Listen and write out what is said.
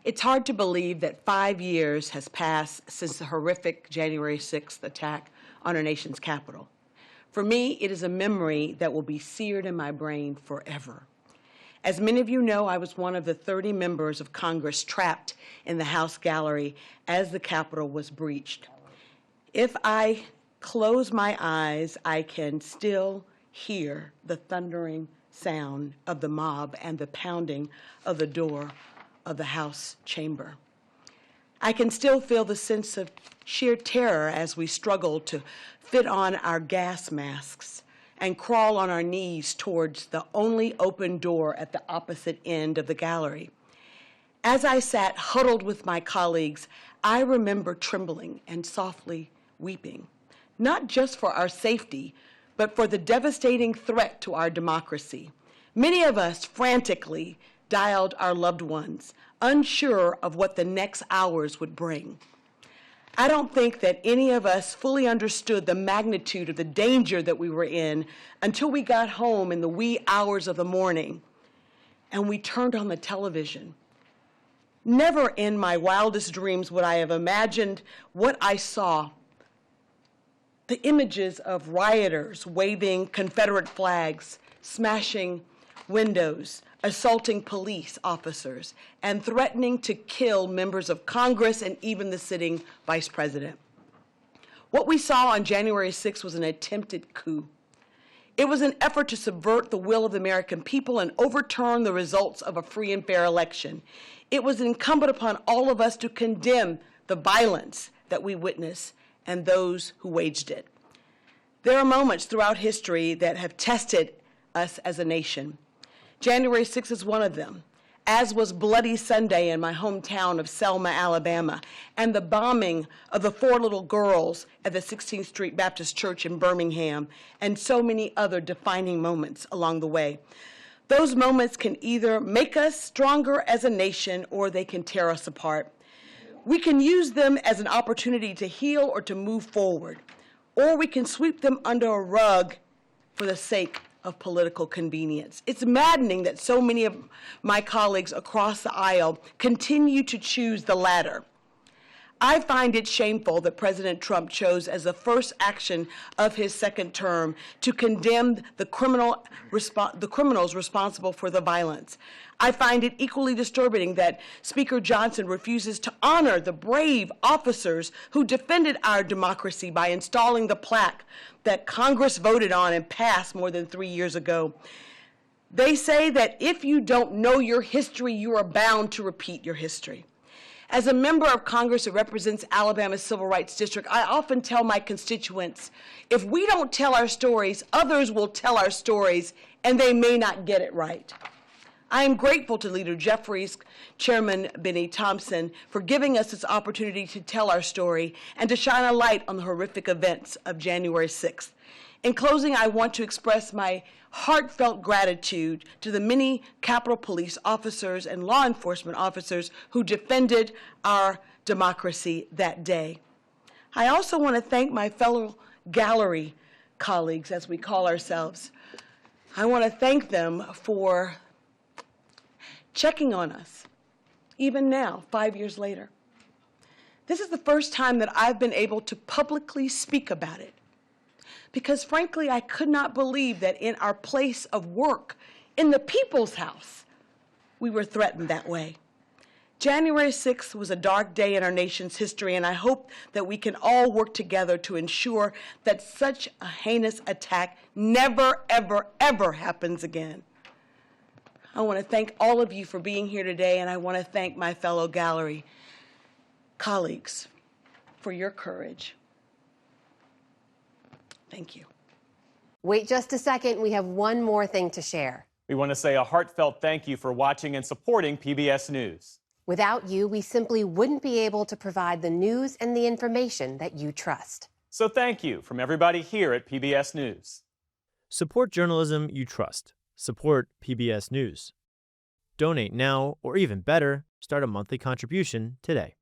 It's hard to believe that 5 years has passed since the horrific January 6th attack on our nation's capital. For me, it is a memory that will be seared in my brain forever. As many of you know, I was one of the 30 members of Congress trapped in the House gallery as the Capitol was breached. If I close my eyes, I can still hear the thundering sound of the mob and the pounding of the door of the House chamber. I can still feel the sense of sheer terror as we struggle to fit on our gas masks and crawl on our knees towards the only open door at the opposite end of the gallery. As I sat huddled with my colleagues, I remember trembling and softly weeping, not just for our safety, but for the devastating threat to our democracy. Many of us frantically dialed our loved ones, unsure of what the next hours would bring. I don't think that any of us fully understood the magnitude of the danger that we were in until we got home in the wee hours of the morning and we turned on the television. Never in my wildest dreams would I have imagined what I saw. The images of rioters waving Confederate flags, smashing windows, assaulting police officers, and threatening to kill members of Congress and even the sitting vice president. What we saw on January 6th was an attempted coup. It was an effort to subvert the will of the American people and overturn the results of a free and fair election. It was incumbent upon all of us to condemn the violence that we witnessed and those who waged it. There are moments throughout history that have tested us as a nation. January 6th is one of them, as was Bloody Sunday in my hometown of Selma, Alabama, and the bombing of the 4 little girls at the 16th Street Baptist Church in Birmingham, and so many other defining moments along the way. Those moments can either make us stronger as a nation or they can tear us apart. We can use them as an opportunity to heal or to move forward, or we can sweep them under a rug for the sake of political convenience. It's maddening that so many of my colleagues across the aisle continue to choose the latter. I find it shameful that President Trump chose as the first action of his second term to condemn the criminals responsible for the violence. I find it equally disturbing that Speaker Johnson refuses to honor the brave officers who defended our democracy by installing the plaque that Congress voted on and passed more than 3 years ago. They say that if you don't know your history, you are bound to repeat your history. As a member of Congress that represents Alabama's Civil Rights District, I often tell my constituents, if we don't tell our stories, others will tell our stories, and they may not get it right. I am grateful to Leader Jeffries, Chairman Benny Thompson, for giving us this opportunity to tell our story and to shine a light on the horrific events of January 6th. In closing, I want to express my heartfelt gratitude to the many Capitol Police officers and law enforcement officers who defended our democracy that day. I also want to thank my fellow gallery colleagues, as we call ourselves. I want to thank them for checking on us, even now, 5 years later. This is the first time that I've been able to publicly speak about it, because frankly, I could not believe that in our place of work, in the people's house, we were threatened that way. January 6th was a dark day in our nation's history, and I hope that we can all work together to ensure that such a heinous attack never, ever, ever happens again. I want to thank all of you for being here today, and I want to thank my fellow gallery colleagues for your courage. Thank you. Wait just a second. We have one more thing to share. We want to say a heartfelt thank you for watching and supporting PBS News. Without you, we simply wouldn't be able to provide the news and the information that you trust. So thank you from everybody here at PBS News. Support journalism you trust. Support PBS News. Donate now, or even better, start a monthly contribution today.